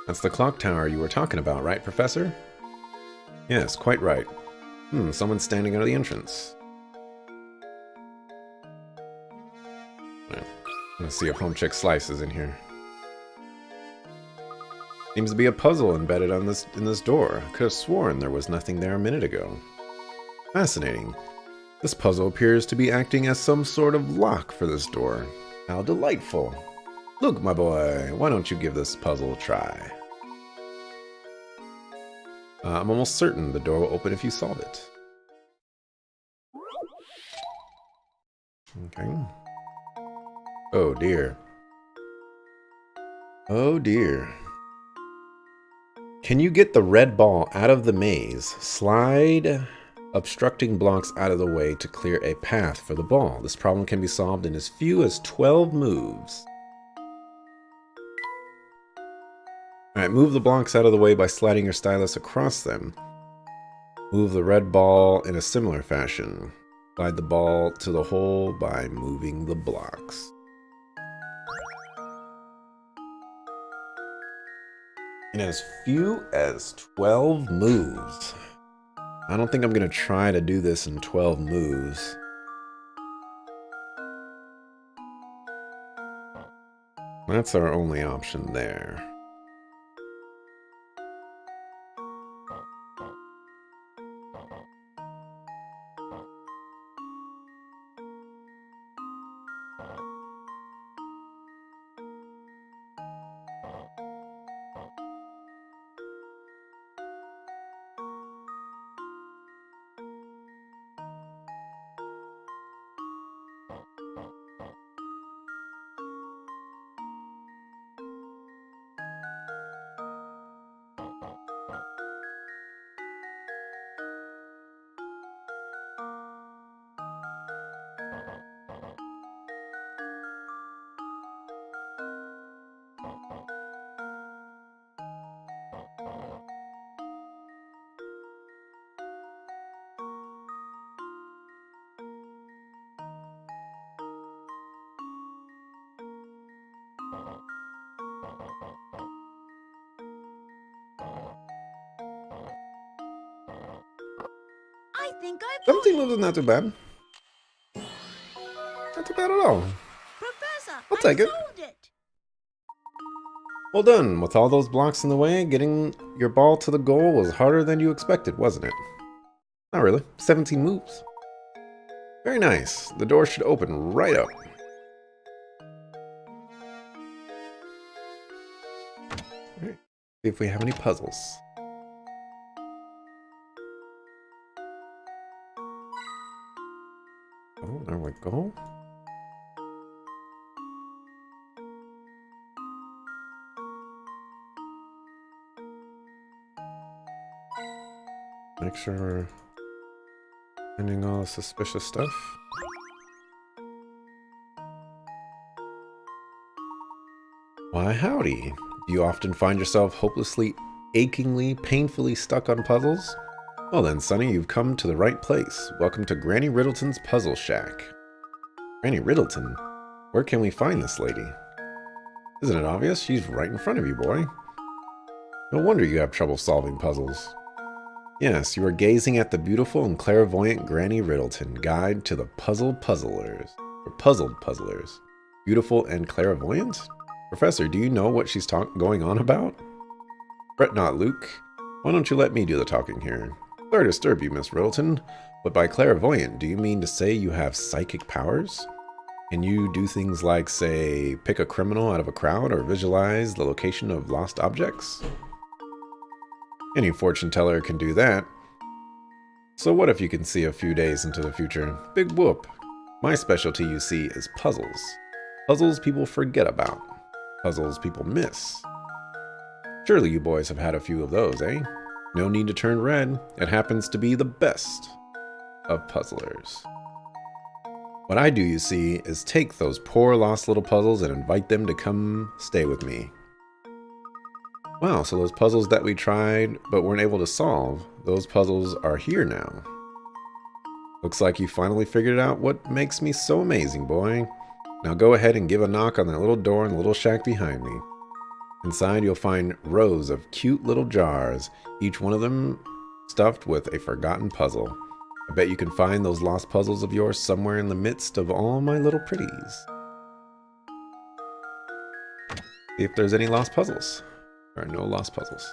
That's the clock tower you were talking about, right, Professor? Yes, quite right. Someone's standing out of the entrance. Let's see if Home Chick Slice is in here. Seems to be a puzzle embedded in this door. I could have sworn there was nothing there a minute ago. Fascinating. This puzzle appears to be acting as some sort of lock for this door. How delightful. Look, my boy, why don't you give this puzzle a try? I'm almost certain the door will open if you solve it. Okay. Oh dear. Oh dear. Can you get the red ball out of the maze? Slide obstructing blocks out of the way to clear a path for the ball. This problem can be solved in as few as 12 moves. Alright, move the blocks out of the way by sliding your stylus across them. Move the red ball in a similar fashion. Slide the ball to the hole by moving the blocks. In as few as 12 moves. I don't think I'm going to try to do this in 12 moves. That's our only option there. I think I've 17 moves is not too bad. Not too bad at all. Professor, I'll take it. solved it. Well done. With all those blocks in the way, getting your ball to the goal was harder than you expected, wasn't it? Not really. 17 moves. Very nice. The door should open right up. Alright. See if we have any puzzles. Oh, there we go. Make sure we're finding all the suspicious stuff. Why, howdy. Do you often find yourself hopelessly, achingly, painfully stuck on puzzles? Well then, Sonny, you've come to the right place. Welcome to Granny Riddleton's Puzzle Shack. Granny Riddleton? Where can we find this lady? Isn't it obvious? She's right in front of you, boy. No wonder you have trouble solving puzzles. Yes, you are gazing at the beautiful and clairvoyant Granny Riddleton, guide to the puzzled puzzlers. Beautiful and clairvoyant? Professor, do you know what she's going on about? Fret not, Luke. Why don't you let me do the talking here? Sorry to disturb you, Miss Riddleton, but by clairvoyant, do you mean to say you have psychic powers? Can you do things like, say, pick a criminal out of a crowd or visualize the location of lost objects? Any fortune teller can do that. So what if you can see a few days into the future? Big whoop. My specialty, you see, is puzzles. Puzzles people forget about. Puzzles people miss. Surely you boys have had a few of those, eh? No need to turn red. It happens to be the best of puzzlers. What I do, you see, is take those poor lost little puzzles and invite them to come stay with me. Wow, so those puzzles that we tried but weren't able to solve, those puzzles are here now. Looks like you finally figured out what makes me so amazing, boy. Now go ahead and give a knock on that little door in the little shack behind me. Inside, you'll find rows of cute little jars, each one of them stuffed with a forgotten puzzle. I bet you can find those lost puzzles of yours somewhere in the midst of all my little pretties. See if there's any lost puzzles. There are no lost puzzles.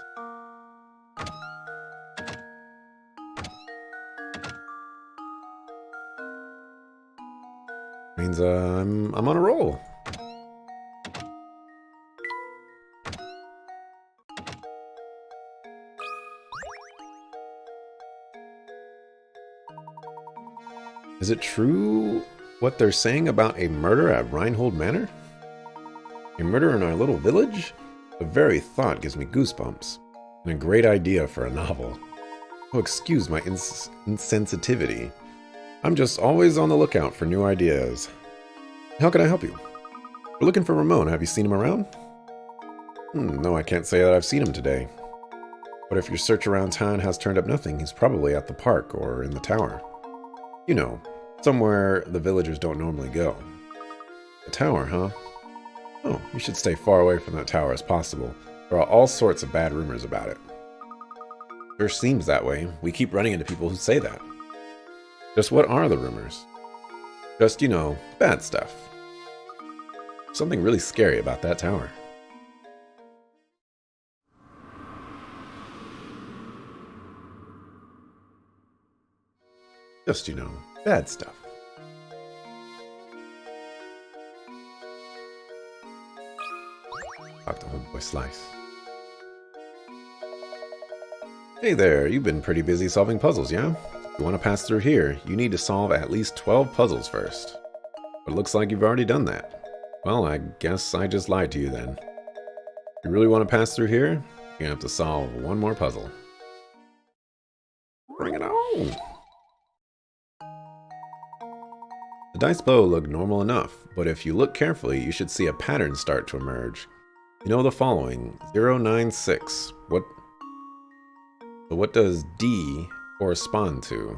Means I'm on a roll. Is it true what they're saying about a murder at Reinhold Manor? A murder in our little village? The very thought gives me goosebumps. And a great idea for a novel. Oh, excuse my insensitivity. I'm just always on the lookout for new ideas. How can I help you? We're looking for Ramon. Have you seen him around? No, I can't say that I've seen him today. But if your search around town has turned up nothing, he's probably at the park or in the tower. You know, somewhere the villagers don't normally go. The tower, huh? Oh, you should stay far away from that tower as possible. There are all sorts of bad rumors about it. Sure seems that way. We keep running into people who say that. Just what are the rumors? Just, you know, bad stuff. Something really scary about that tower. Just, you know, bad stuff. Talk to Homeboy Slice. Hey there, you've been pretty busy solving puzzles, yeah? If you want to pass through here, you need to solve at least 12 puzzles first. But it looks like you've already done that. Well, I guess I just lied to you then. If you really want to pass through here, you're gonna have to solve one more puzzle. Bring it on! The dice below look normal enough, but if you look carefully, you should see a pattern start to emerge. You know the following, 096. What does D correspond to?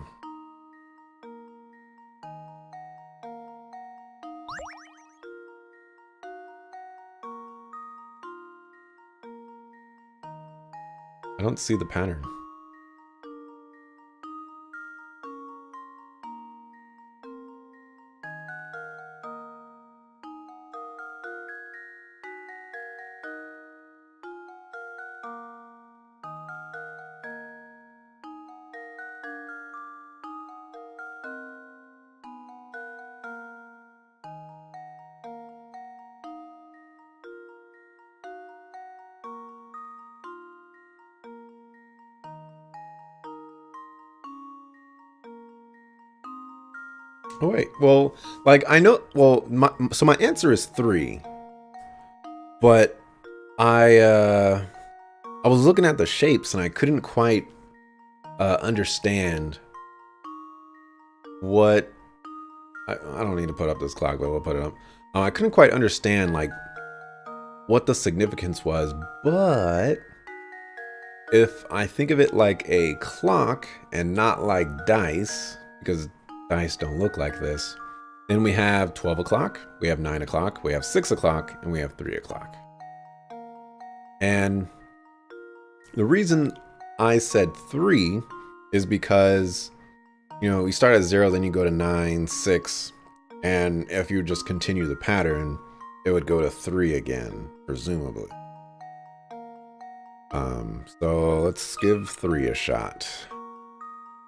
I don't see the pattern. Oh wait, well, like I know, well, so my answer is 3, but I was looking at the shapes and I couldn't quite understand what. I don't need to put up this clock, but we'll put it up. I couldn't quite understand like what the significance was, but if I think of it like a clock and not like dice, because dice don't look like this, then we have 12 o'clock, we have 9 o'clock, we have 6 o'clock, and we have 3 o'clock. And the reason I said 3 is because, you know, you start at 0, then you go to 9, 6, and if you just continue the pattern, it would go to 3 again, presumably. So let's give 3 a shot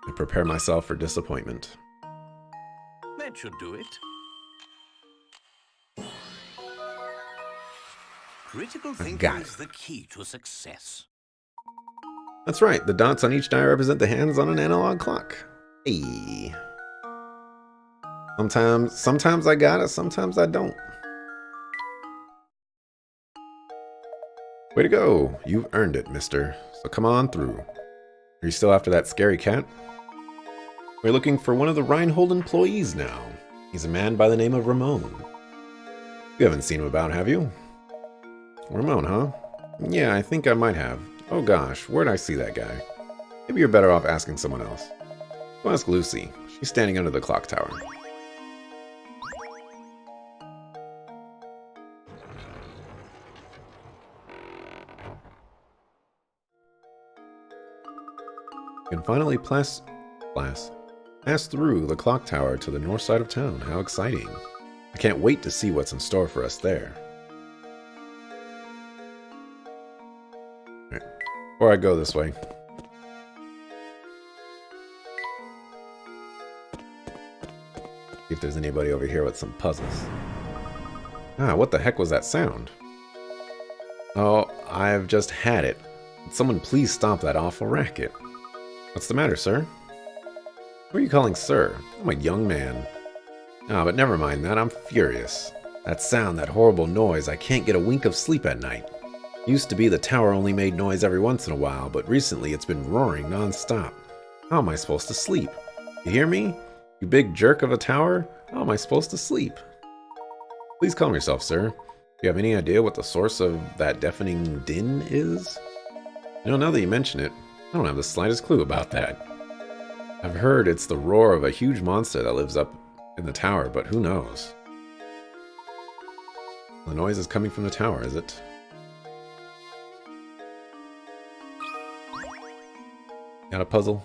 and prepare myself for disappointment. That should do it. Critical thinking is the key to success. That's right. The dots on each die represent the hands on an analog clock. Hey. Sometimes I got it, sometimes I don't. Way to go. You've earned it, mister. So come on through. Are you still after that scary cat? We're looking for one of the Reinhold employees now. He's a man by the name of Ramon. You haven't seen him about, have you? Ramon, huh? Yeah, I think I might have. Oh gosh, where'd I see that guy? Maybe you're better off asking someone else. Go ask Lucy. She's standing under the clock tower. You can finally pass through the clock tower to the north side of town. How exciting. I can't wait to see what's in store for us there. Alright, before I go this way. See if there's anybody over here with some puzzles. Ah, what the heck was that sound? Oh, I've just had it. Would someone please stop that awful racket? What's the matter, sir? Who are you calling sir? I'm a young man. Ah, but never mind that, I'm furious. That sound, that horrible noise, I can't get a wink of sleep at night. Used to be the tower only made noise every once in a while, but recently it's been roaring non-stop. How am I supposed to sleep? You hear me? You big jerk of a tower? How am I supposed to sleep? Please calm yourself, sir. Do you have any idea what the source of that deafening din is? You know, now that you mention it, I don't have the slightest clue about that. I've heard it's the roar of a huge monster that lives up in the tower, but who knows? The noise is coming from the tower, is it? Got a puzzle?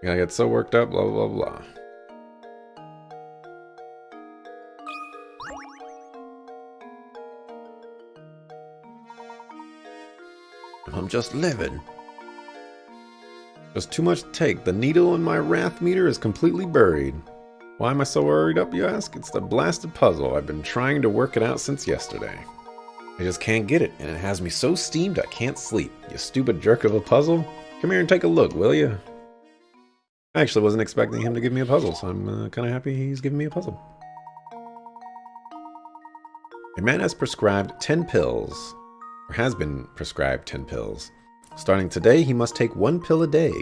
I get so worked up, blah, blah, blah. I'm just living. Just too much to take. The needle in my wrath meter is completely buried. Why am I so worried up, you ask? It's the blasted puzzle. I've been trying to work it out since yesterday. I just can't get it, and it has me so steamed I can't sleep. You stupid jerk of a puzzle. Come here and take a look, will you? I actually wasn't expecting him to give me a puzzle, so I'm kind of happy he's giving me a puzzle. A man has prescribed 10 pills, or has been prescribed 10 pills. Starting today, he must take 1 pill a day,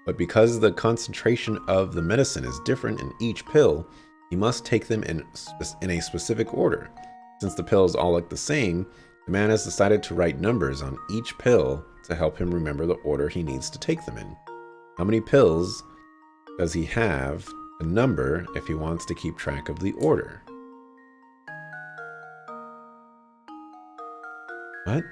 but because the concentration of the medicine is different in each pill, he must take them in a specific order. Since the pills all look the same, the man has decided to write numbers on each pill to help him remember the order he needs to take them in. How many pills does he have a number if he wants to keep track of the order? What?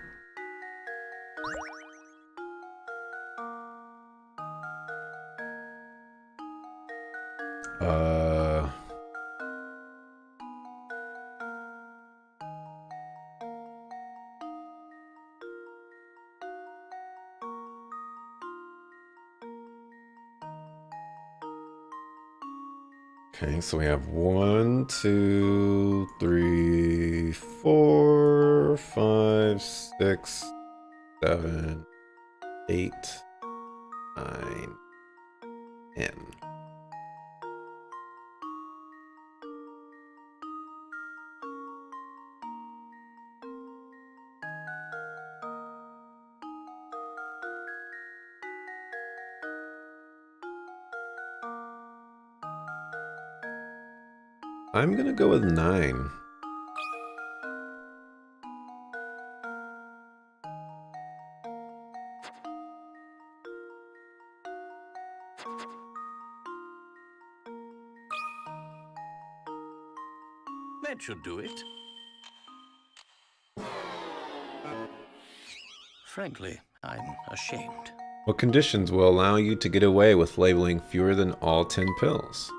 Okay, so we have 1, 2, 3, 4, 5, 6, 7, 8, 9, 10. I'm gonna go with 9. That should do it. Frankly, I'm ashamed. What conditions will allow you to get away with labeling fewer than all 10 pills?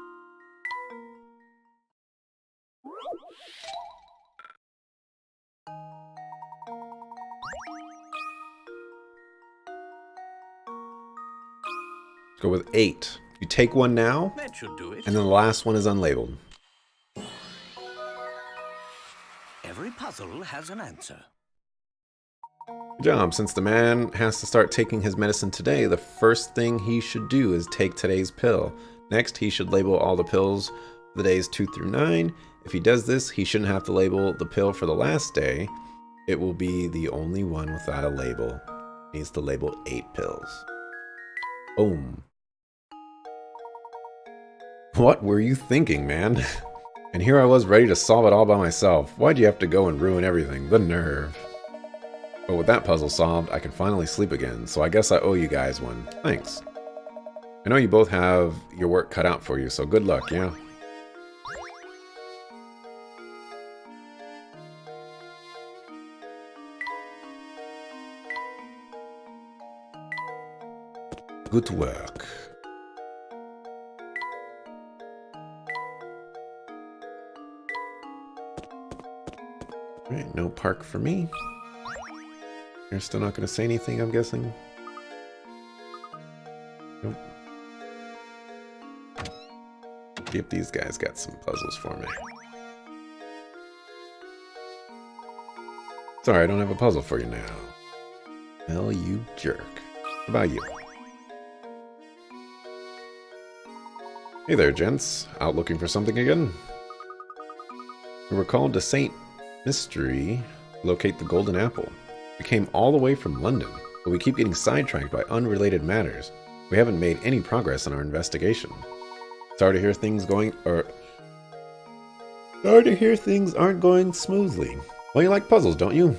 Let's go with 8. You take one now, That should do it. and then the last one is unlabeled. Every puzzle has an answer. Good job. Since the man has to start taking his medicine today, the first thing he should do is take today's pill. Next, he should label all the pills for the days 2 through 9. If he does this, he shouldn't have to label the pill for the last day. It will be the only one without a label. He needs to label 8 pills. Boom. What were you thinking, man? And here I was ready to solve it all by myself. Why'd you have to go and ruin everything? The nerve. But with that puzzle solved, I can finally sleep again, so I guess I owe you guys one. Thanks. I know you both have your work cut out for you, so good luck, yeah? Good work. Alright, no park for me. You're still not going to say anything, I'm guessing? Nope. See if these guys got some puzzles for me. Sorry, I don't have a puzzle for you now. Well, you jerk. What about you? Hey there, gents. Out looking for something again? We were called to St. Mystery, locate the Golden Apple. We came all the way from London, but we keep getting sidetracked by unrelated matters. We haven't made any progress in our investigation. Sorry to hear things aren't going smoothly. Well, you like puzzles, don't you?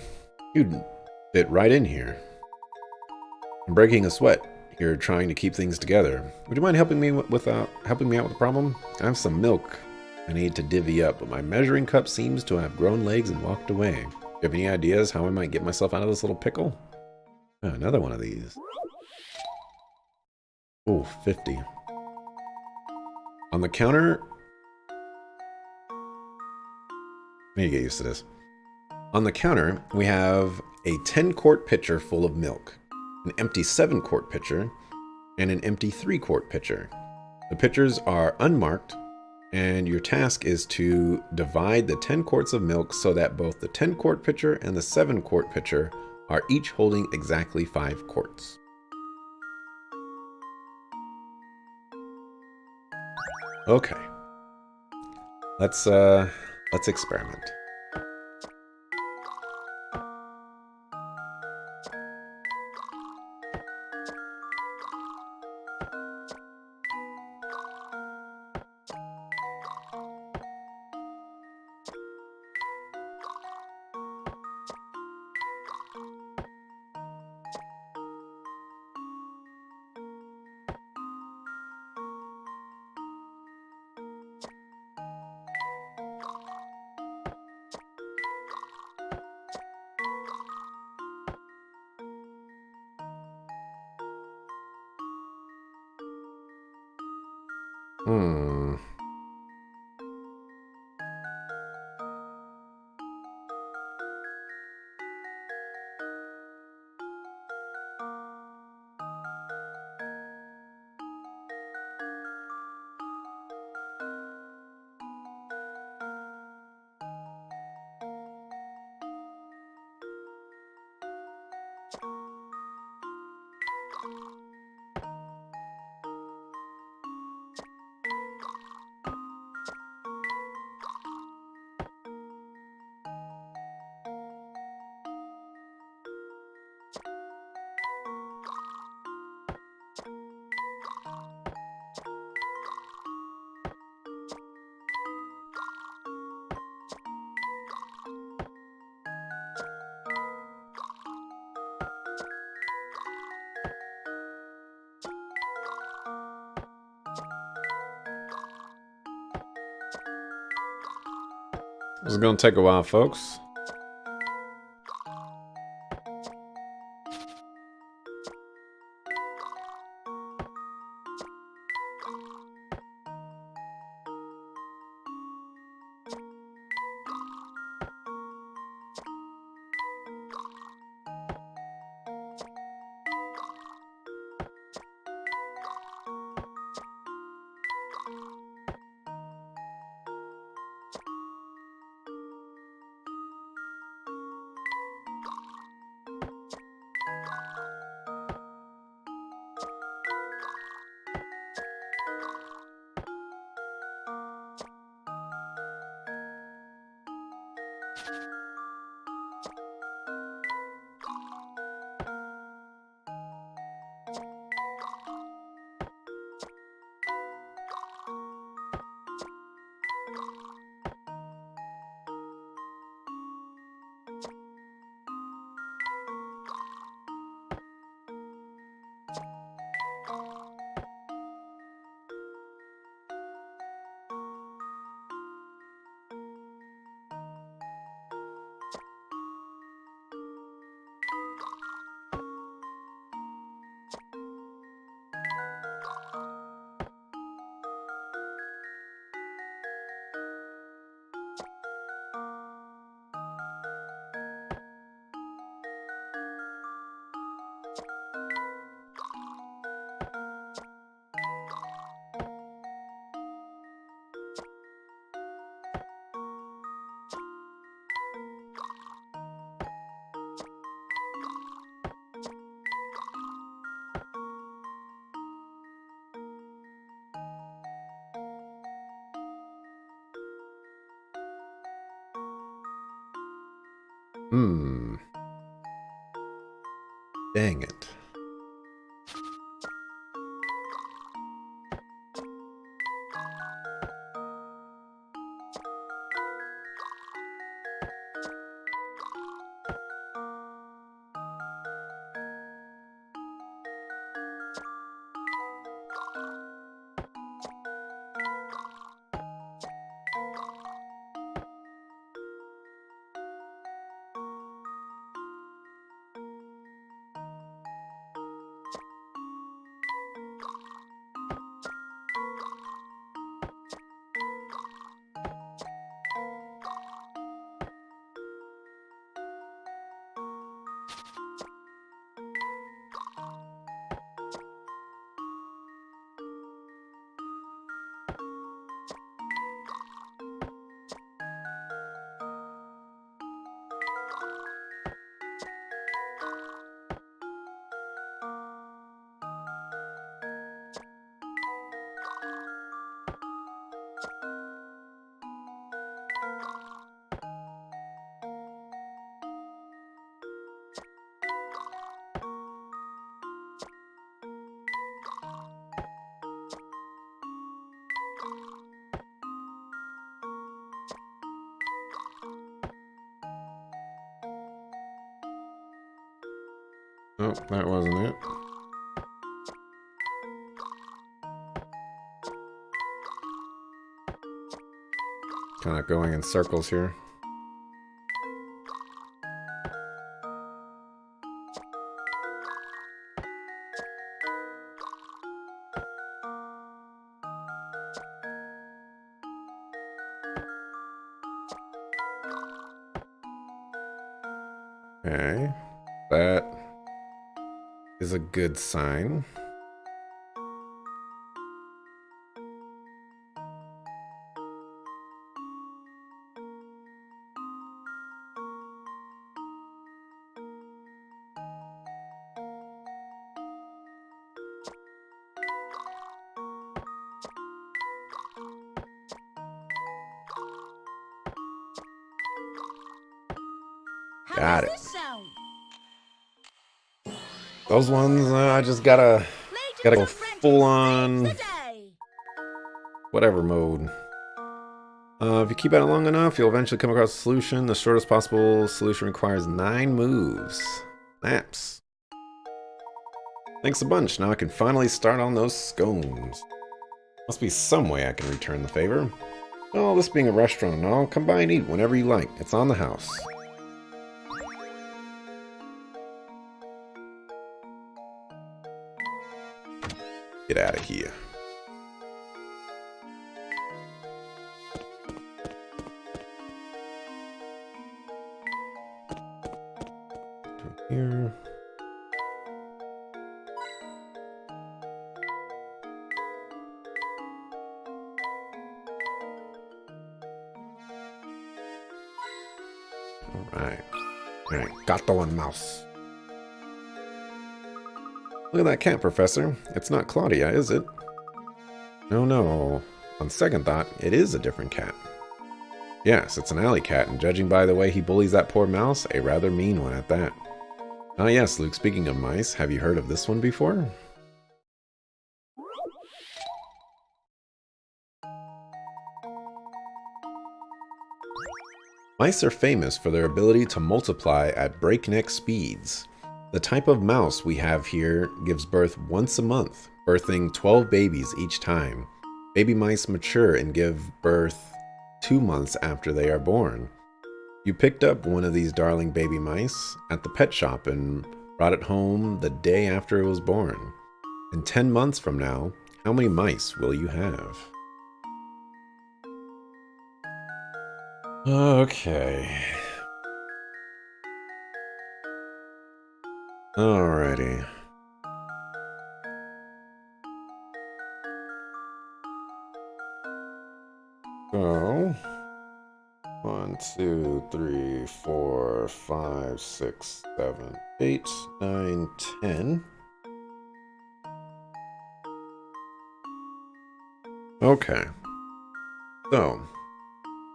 You'd fit right in here. I'm breaking a sweat here trying to keep things together. Would you mind helping me out with the problem? I have some milk I need to divvy up, but my measuring cup seems to have grown legs and walked away. Do you have any ideas how I might get myself out of this little pickle? Oh, another one of these. Oh, 50. On the counter... I need to get used to this. On the counter, we have a 10-quart pitcher full of milk, an empty 7-quart pitcher, and an empty 3-quart pitcher. The pitchers are unmarked, and your task is to divide the 10 quarts of milk so that both the 10-quart pitcher and the 7-quart pitcher are each holding exactly 5 quarts. Okay. Let's experiment. Hmm. This is going to take a while, folks. Hmm. Dang it. Oh, that wasn't it. Kind of going in circles here. Okay. That is a good sign. How Got does it. this sound? Those ones, I just gotta go Layton's full apprentice on saves the day. whatever mode. If you keep at it long enough, you'll eventually come across a solution. The shortest possible solution requires 9 moves. Snaps. Thanks a bunch. Now I can finally start on those scones. Must be some way I can return the favor. Well, this being a restaurant and all, come by and eat whenever you like. It's on the house. Get out of here. Here. Alright. Alright, gato and mouse. Look at that cat, Professor. It's not Claudia, is it? No, no. On second thought, it is a different cat. Yes, it's an alley cat, and judging by the way he bullies that poor mouse, a rather mean one at that. Ah yes, Luke, speaking of mice, have you heard of this one before? Mice are famous for their ability to multiply at breakneck speeds. The type of mouse we have here gives birth once a month, birthing 12 babies each time. Baby mice mature and give birth 2 months after they are born. You picked up one of these darling baby mice at the pet shop and brought it home the day after it was born. In 10 months from now, how many mice will you have? Okay. Alrighty. So, 1, 2, 3, 4, 5, 6, 7, 8, 9, 10. Okay. So,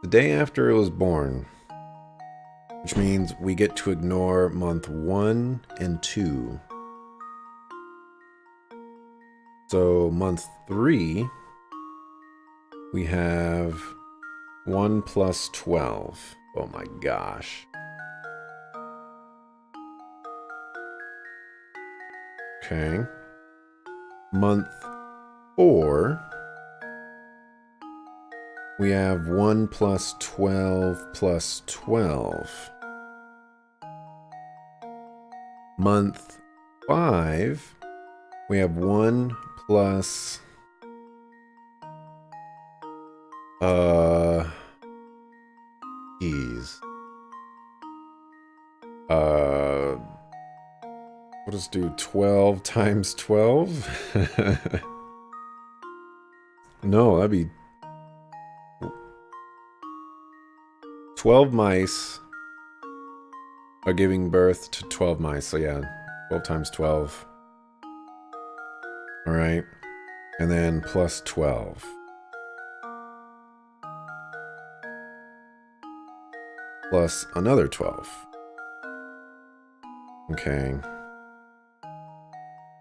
the day after it was born, which means we get to ignore month 1 and 2. So month 3, we have 1 plus 12. Oh my gosh. Okay. Month 4, we have 1 plus 12 plus 12. Month 5, we have 1 plus... Geez. We'll just do 12 times 12. No, that'd be 12 mice are giving birth to 12 mice. So yeah, 12 times 12. All right. And then plus 12. Plus another 12. Okay.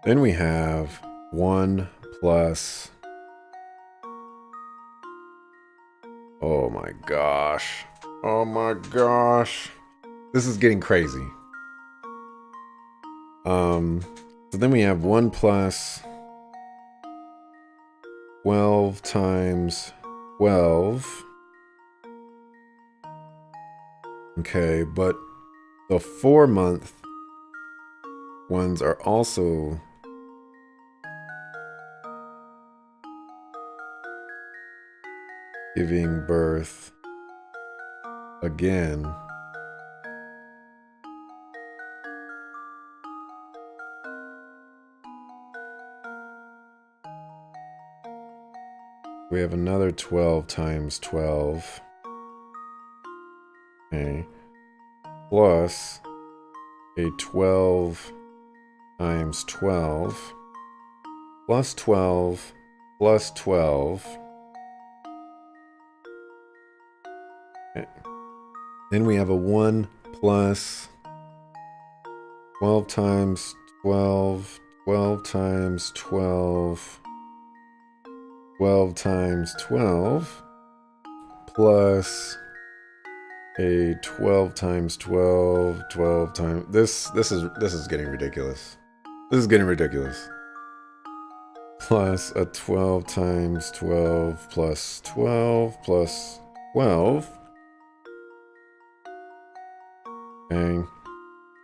Then we have 1 plus... Oh my gosh. Oh my gosh. This is getting crazy. So then we have 1 plus 12 times 12. Okay, but the 4-month ones are also giving birth again. We have another 12 times 12. Okay. Plus a 12 times 12. Plus 12. Plus 12. Okay. Then we have a 1 plus 12 times 12. 12 times 12. 12 times 12 plus a 12 times 12, 12 times... This is getting ridiculous. This is getting ridiculous. Plus a 12 times 12 plus 12 plus 12. Okay.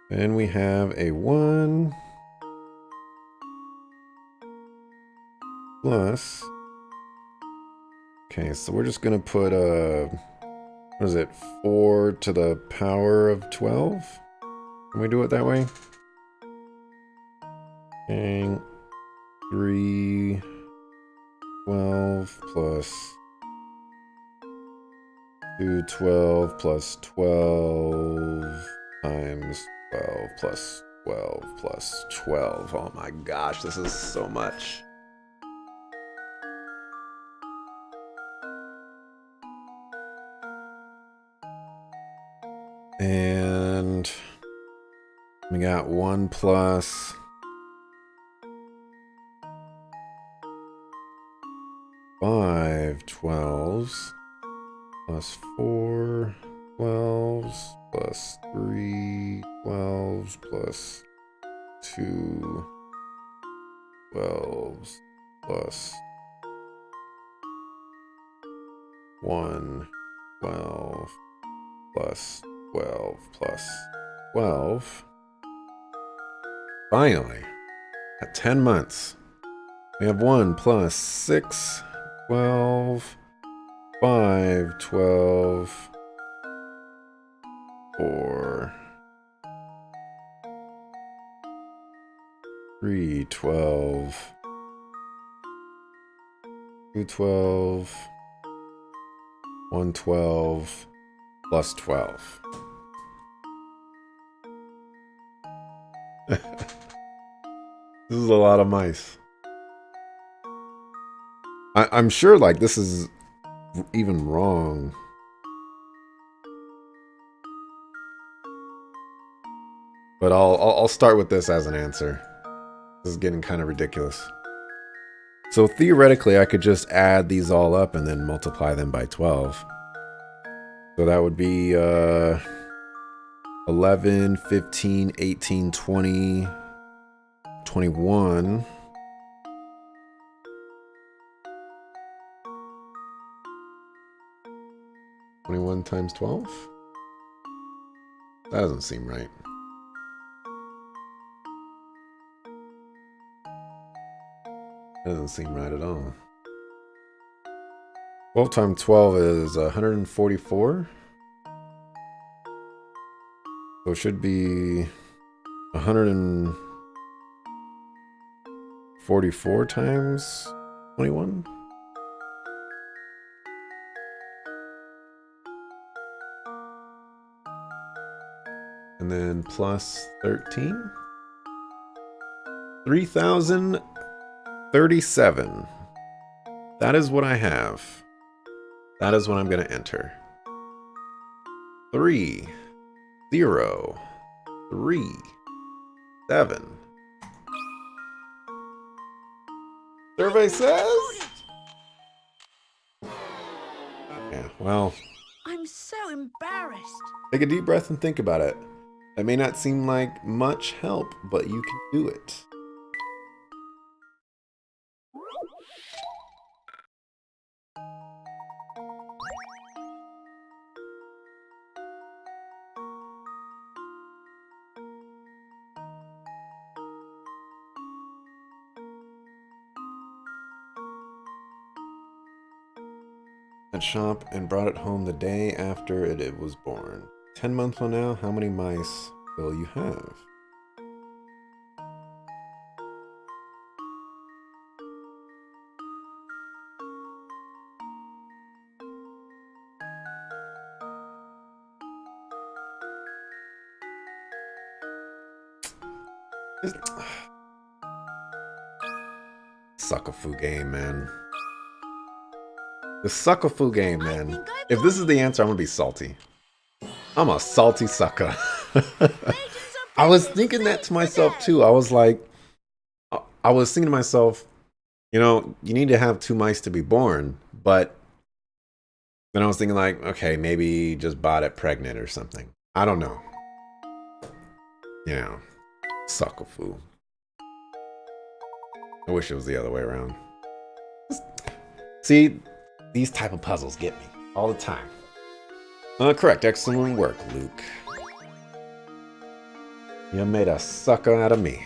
Then we have a 1 plus... Okay, so we're just gonna put what is it, 4 to the power of 12? Can we do it that way? And 3, 12 plus 2, 12 plus 12 times 12 plus 12 plus 12. Oh my gosh, this is so much. And we got 1 plus 5 12s plus 4 12s plus 3 12s plus 2 12s plus 1 12 plus 12 plus 12. Finally, at 10 months, we have 1 plus 6 12 5 12 4 3 12 2 12 1 12 plus 12. This is a lot of mice. I'm sure like this is even wrong. But I'll start with this as an answer. This is getting kind of ridiculous. So theoretically, I could just add these all up and then multiply them by 12. So that would be 11, 15, 18, 20, 21. $21 times 12? That doesn't seem right. That doesn't seem right at all. 12 times 12 is 144. So it should be 144 times 21. And then plus 13. 3,037. That is what I have. That is what I'm going to enter. 3, 0, 3, 7. Survey says. Yeah, well. I'm so embarrassed. Take a deep breath and think about it. That may not seem like much help, but you can do it. At shop and brought it home the day after it was born. 10 months from now, how many mice will you have? Suckafu game, man. The suckafu game, man. If this is the answer, I'm gonna be salty. I'm a salty sucker. I was thinking that to myself too. I was like, I was thinking to myself, you know, you need to have 2 mice to be born, but then I was thinking like, okay, maybe just bought it pregnant or something. I don't know. You know, suckafu. I wish it was the other way around. See, these type of puzzles get me all the time. Correct. Excellent work, Luke. You made a sucker out of me.